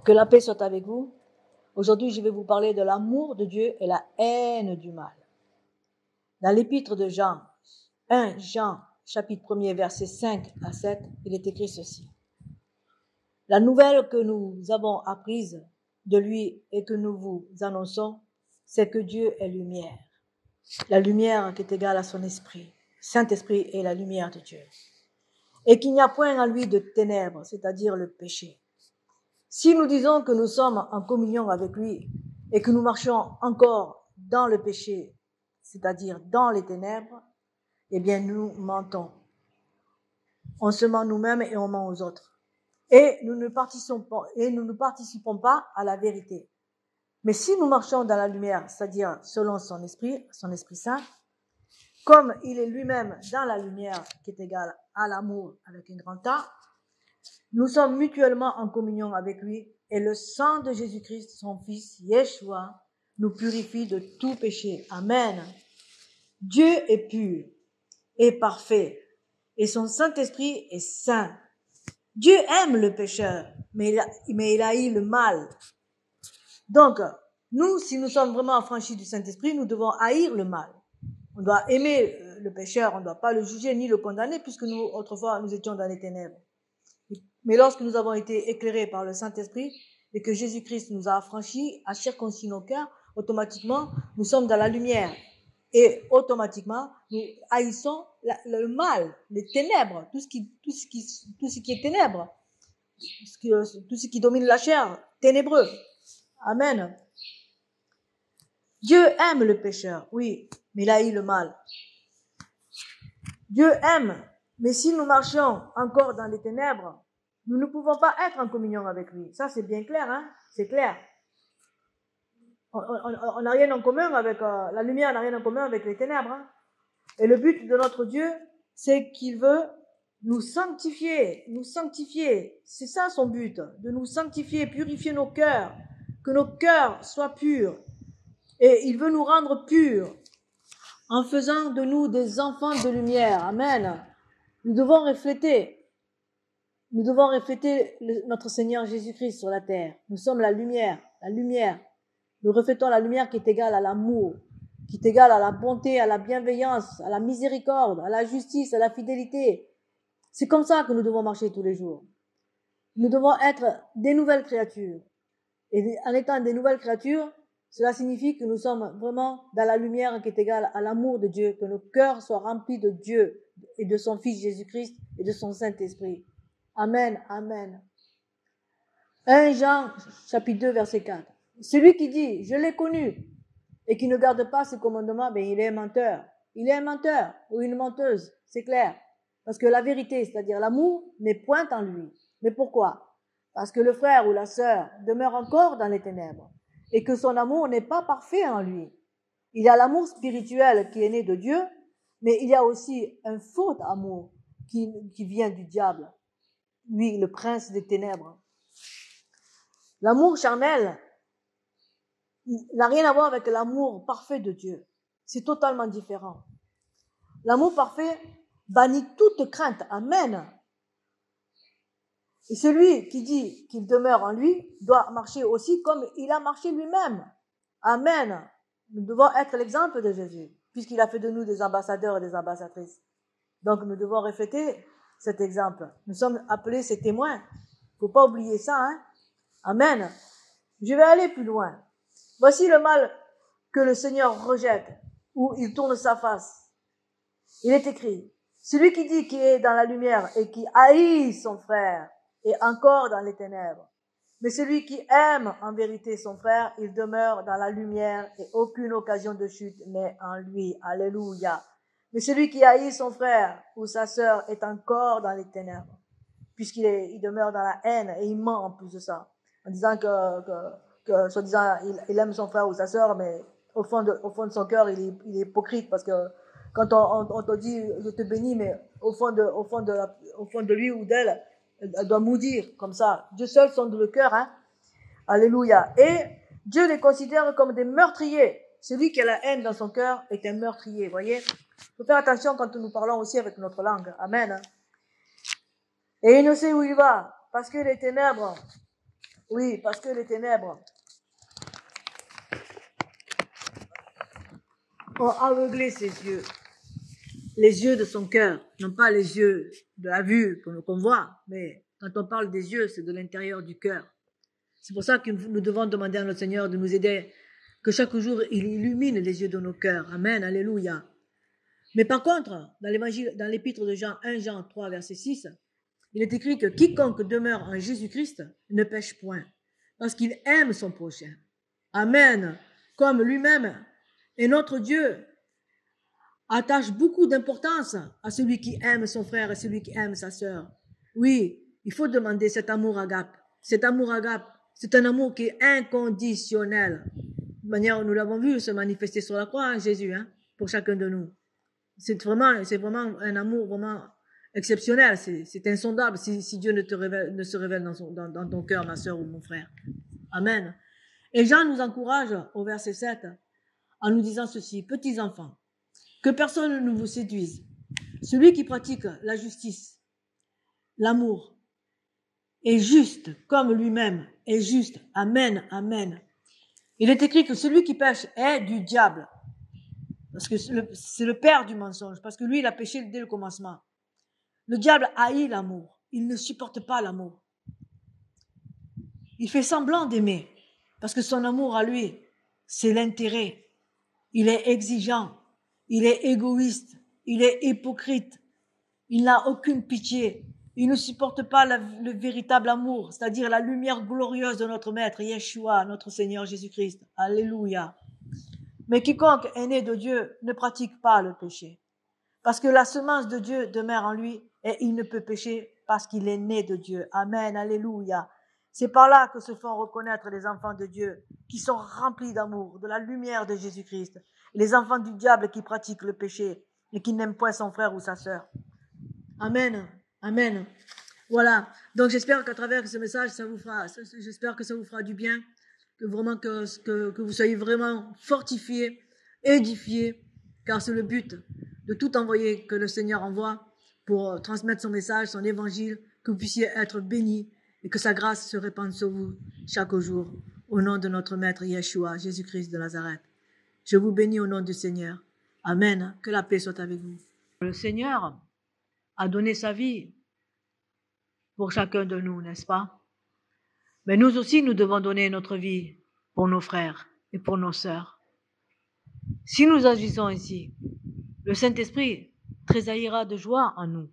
Que la paix soit avec vous. Aujourd'hui, je vais vous parler de l'amour de Dieu et la haine du mal. Dans l'épître de Jean, 1 Jean, chapitre 1er, versets 5 à 7, il est écrit ceci. La nouvelle que nous avons apprise de lui et que nous vous annonçons, c'est que Dieu est lumière. La lumière qui est égale à son esprit. Saint-Esprit est la lumière de Dieu. Et qu'il n'y a point en lui de ténèbres, c'est-à-dire le péché. Si nous disons que nous sommes en communion avec lui et que nous marchons encore dans le péché, c'est-à-dire dans les ténèbres, eh bien nous mentons. On se ment nous-mêmes et on ment aux autres. Et nous ne participons pas à la vérité. Mais si nous marchons dans la lumière, c'est-à-dire selon son Esprit Saint, comme il est lui-même dans la lumière qui est égale à l'amour avec un grand A, nous sommes mutuellement en communion avec lui et le sang de Jésus-Christ, son Fils, Yeshua, nous purifie de tout péché. Amen. Dieu est pur et parfait et son Saint-Esprit est saint. Dieu aime le pécheur, mais il haït le mal. Donc, nous, si nous sommes vraiment affranchis du Saint-Esprit, nous devons haïr le mal. On doit aimer le pécheur, on ne doit pas le juger ni le condamner puisque nous, autrefois, nous étions dans les ténèbres. Mais lorsque nous avons été éclairés par le Saint-Esprit et que Jésus-Christ nous a affranchis, a circoncis nos cœurs, automatiquement, nous sommes dans la lumière. Et automatiquement, nous haïssons le mal, les ténèbres, tout ce qui est ténèbres, tout ce qui domine la chair, ténébreux. Amen. Dieu aime le pécheur, oui, mais il haït le mal. Dieu aime, mais si nous marchons encore dans les ténèbres, nous ne pouvons pas être en communion avec lui. Ça, c'est bien clair, hein? C'est clair. On n'a rien en commun avec la lumière, n'a rien en commun avec les ténèbres. Hein? Et le but de notre Dieu, c'est qu'il veut nous sanctifier, nous sanctifier. C'est ça son but, de nous sanctifier, purifier nos cœurs, que nos cœurs soient purs. Et il veut nous rendre purs en faisant de nous des enfants de lumière. Amen. Nous devons refléter notre Seigneur Jésus-Christ sur la terre. Nous sommes la lumière, la lumière. Nous reflétons la lumière qui est égale à l'amour, qui est égale à la bonté, à la bienveillance, à la miséricorde, à la justice, à la fidélité. C'est comme ça que nous devons marcher tous les jours. Nous devons être des nouvelles créatures. Et en étant des nouvelles créatures, cela signifie que nous sommes vraiment dans la lumière qui est égale à l'amour de Dieu, que nos cœurs soient remplis de Dieu et de son Fils Jésus-Christ et de son Saint-Esprit. Amen, amen. 1 Jean, chapitre 2, verset 4. Celui qui dit, je l'ai connu, et qui ne garde pas ses commandements, ben il est un menteur. Il est un menteur ou une menteuse, c'est clair. Parce que la vérité, c'est-à-dire l'amour, n'est point en lui. Mais pourquoi? Parce que le frère ou la sœur demeure encore dans les ténèbres, et que son amour n'est pas parfait en lui. Il y a l'amour spirituel qui est né de Dieu, mais il y a aussi un faux amour qui vient du diable. Lui, le prince des ténèbres. L'amour charnel n'a rien à voir avec l'amour parfait de Dieu. C'est totalement différent. L'amour parfait bannit toute crainte. Amen. Et celui qui dit qu'il demeure en lui doit marcher aussi comme il a marché lui-même. Amen. Nous devons être l'exemple de Jésus, puisqu'il a fait de nous des ambassadeurs et des ambassadrices. Donc nous devons refléter cet exemple. Nous sommes appelés ses témoins. Faut pas oublier ça, hein. Amen. Je vais aller plus loin. Voici le mal que le Seigneur rejette, où il tourne sa face. Il est écrit, celui qui dit qu'il est dans la lumière et qui haït son frère est encore dans les ténèbres. Mais celui qui aime en vérité son frère, il demeure dans la lumière et aucune occasion de chute n'est en lui. Alléluia. Mais celui qui haït son frère ou sa sœur est encore dans les ténèbres, puisqu'il demeure dans la haine et il ment en plus de ça, en disant que soi-disant, il aime son frère ou sa sœur, mais au fond de son cœur, il est hypocrite, parce que quand on te dit, je te bénis, mais au fond de lui ou d'elle, Elle doit maudire comme ça. Dieu seul sonde le cœur. Hein. Alléluia. Et Dieu les considère comme des meurtriers. Celui qui a la haine dans son cœur est un meurtrier. Voyez. Il faut faire attention quand nous parlons aussi avec notre langue. Amen. Hein. Et il ne sait où il va. Parce que les ténèbres. Oui, parce que les ténèbres ont aveuglé ses yeux. Les yeux de son cœur, non pas les yeux de la vue qu'on voit, mais quand on parle des yeux, c'est de l'intérieur du cœur. C'est pour ça que nous devons demander à notre Seigneur de nous aider, que chaque jour, il illumine les yeux de nos cœurs. Amen, alléluia. Mais par contre, dans l'évangile, dans l'épître de Jean, 1 Jean 3, verset 6, il est écrit que quiconque demeure en Jésus-Christ ne pêche point, parce qu'il aime son prochain. Amen. Comme lui-même est notre Dieu, attache beaucoup d'importance à celui qui aime son frère et celui qui aime sa sœur. Oui, il faut demander cet amour agape. Cet amour agape, c'est un amour qui est inconditionnel. De manière, nous l'avons vu se manifester sur la croix, hein, Jésus, hein, pour chacun de nous. C'est vraiment un amour vraiment exceptionnel. C'est insondable si Dieu ne se révèle dans ton cœur, ma sœur ou mon frère. Amen. Et Jean nous encourage au verset 7 en nous disant ceci: petits enfants, que personne ne vous séduise. Celui qui pratique la justice, l'amour, est juste comme lui-même est juste. Amen, amen. Il est écrit que celui qui pêche est du diable. Parce que c'est le père du mensonge. Parce que lui, il a péché dès le commencement. Le diable haït l'amour. Il ne supporte pas l'amour. Il fait semblant d'aimer. Parce que son amour à lui, c'est l'intérêt. Il est exigeant. Il est égoïste, il est hypocrite, il n'a aucune pitié, il ne supporte pas le véritable amour, c'est-à-dire la lumière glorieuse de notre Maître, Yeshua, notre Seigneur Jésus-Christ. Alléluia. Mais quiconque est né de Dieu ne pratique pas le péché, parce que la semence de Dieu demeure en lui et il ne peut pécher parce qu'il est né de Dieu. Amen, alléluia. C'est par là que se font reconnaître les enfants de Dieu qui sont remplis d'amour, de la lumière de Jésus-Christ. Les enfants du diable qui pratiquent le péché et qui n'aiment point son frère ou sa sœur. Amen. Amen. Voilà. Donc j'espère qu'à travers ce message, j'espère que ça vous fera du bien, que vraiment que vous soyez vraiment fortifiés, édifiés, car c'est le but de tout envoyer que le Seigneur envoie pour transmettre son message, son évangile, que vous puissiez être bénis et que sa grâce se répande sur vous chaque jour. Au nom de notre Maître Yeshua, Jésus-Christ de Nazareth. Je vous bénis au nom du Seigneur. Amen. Que la paix soit avec vous. Le Seigneur a donné sa vie pour chacun de nous, n'est-ce pas? Mais nous aussi, nous devons donner notre vie pour nos frères et pour nos sœurs. Si nous agissons ainsi, le Saint-Esprit tressaillira de joie en nous.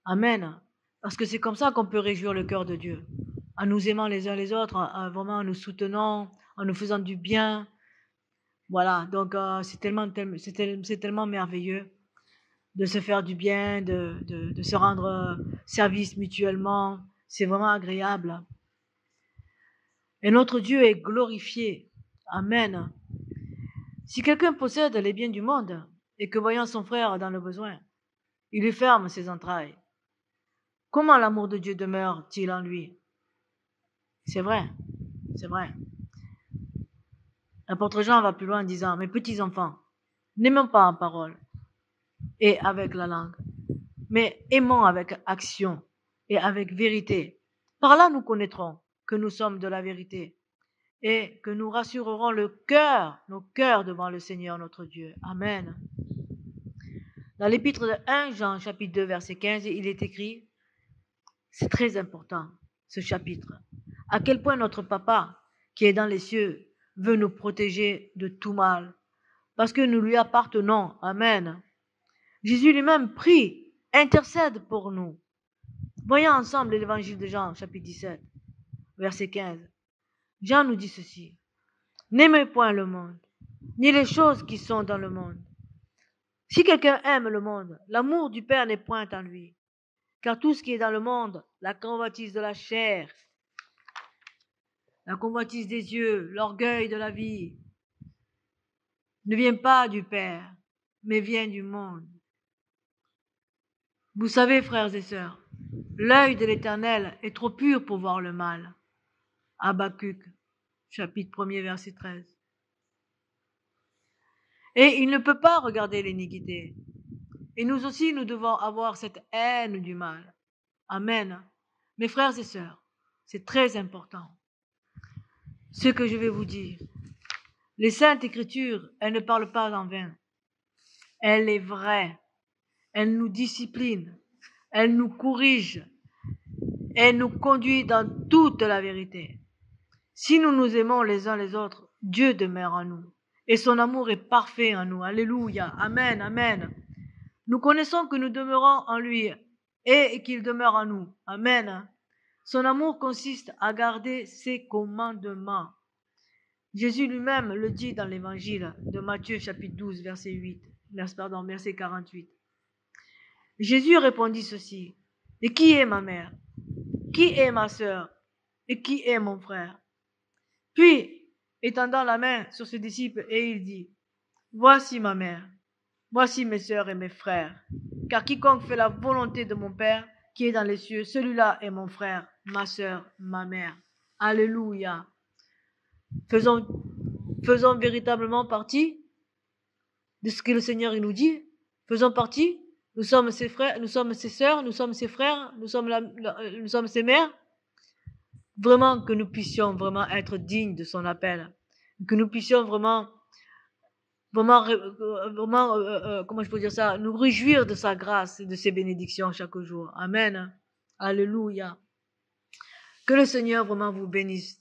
Amen. Parce que c'est comme ça qu'on peut réjouir le cœur de Dieu. En nous aimant les uns les autres, vraiment en nous soutenant, en nous faisant du bien. Voilà, donc c'est tellement merveilleux de se faire du bien, de se rendre service mutuellement. C'est vraiment agréable. Et notre Dieu est glorifié. Amen. Si quelqu'un possède les biens du monde et que voyant son frère dans le besoin, il lui ferme ses entrailles, comment l'amour de Dieu demeure-t-il en lui? C'est vrai, c'est vrai. L'apôtre Jean va plus loin en disant: mes petits enfants, n'aimons pas en parole et avec la langue, mais aimons avec action et avec vérité. Par là, nous connaîtrons que nous sommes de la vérité et que nous rassurerons nos cœurs devant le Seigneur notre Dieu. Amen. Dans l'épître de 1 Jean, chapitre 2, verset 15, il est écrit, c'est très important, ce chapitre, à quel point notre Papa, qui est dans les cieux, veut nous protéger de tout mal, parce que nous lui appartenons. Amen. Jésus lui-même prie, intercède pour nous. Voyons ensemble l'évangile de Jean, chapitre 17, verset 15. Jean nous dit ceci: n'aimez point le monde, ni les choses qui sont dans le monde. Si quelqu'un aime le monde, l'amour du Père n'est point en lui. Car tout ce qui est dans le monde, la convoitise de la chair, la convoitise des yeux, l'orgueil de la vie, ne vient pas du Père, mais vient du monde. Vous savez, frères et sœurs, L'œil de l'Éternel est trop pur pour voir le mal. Habakkuk, chapitre 1er, verset 13. Et il ne peut pas regarder l'iniquité. Et nous aussi, nous devons avoir cette haine du mal. Amen. Mes frères et sœurs, c'est très important. Ce que je vais vous dire. Les Saintes Écritures, elles ne parlent pas en vain. Elle est vraie. Elle nous discipline. Elle nous corrige. Elle nous conduit dans toute la vérité. Si nous nous aimons les uns les autres, Dieu demeure en nous. Et son amour est parfait en nous. Alléluia. Amen. Amen. Nous connaissons que nous demeurons en lui et qu'il demeure en nous. Amen. Son amour consiste à garder ses commandements. Jésus lui-même le dit dans l'évangile de Matthieu chapitre 12 verset 48. Jésus répondit ceci: et qui est ma mère? Qui est ma sœur? Et qui est mon frère? Puis, étendant la main sur ses disciples, et il dit: voici ma mère, voici mes sœurs et mes frères. Car quiconque fait la volonté de mon Père qui est dans les cieux, celui-là est mon frère, ma sœur, ma mère. Alléluia. Faisons véritablement partie de ce que le Seigneur nous dit. Faisons partie. Nous sommes ses frères, nous sommes ses sœurs, nous sommes ses frères, nous sommes ses mères. Vraiment que nous puissions vraiment être dignes de son appel. Que nous puissions vraiment comment je peux dire ça, nous réjouir de sa grâce et de ses bénédictions chaque jour. Amen. Alléluia. Que le Seigneur vraiment vous bénisse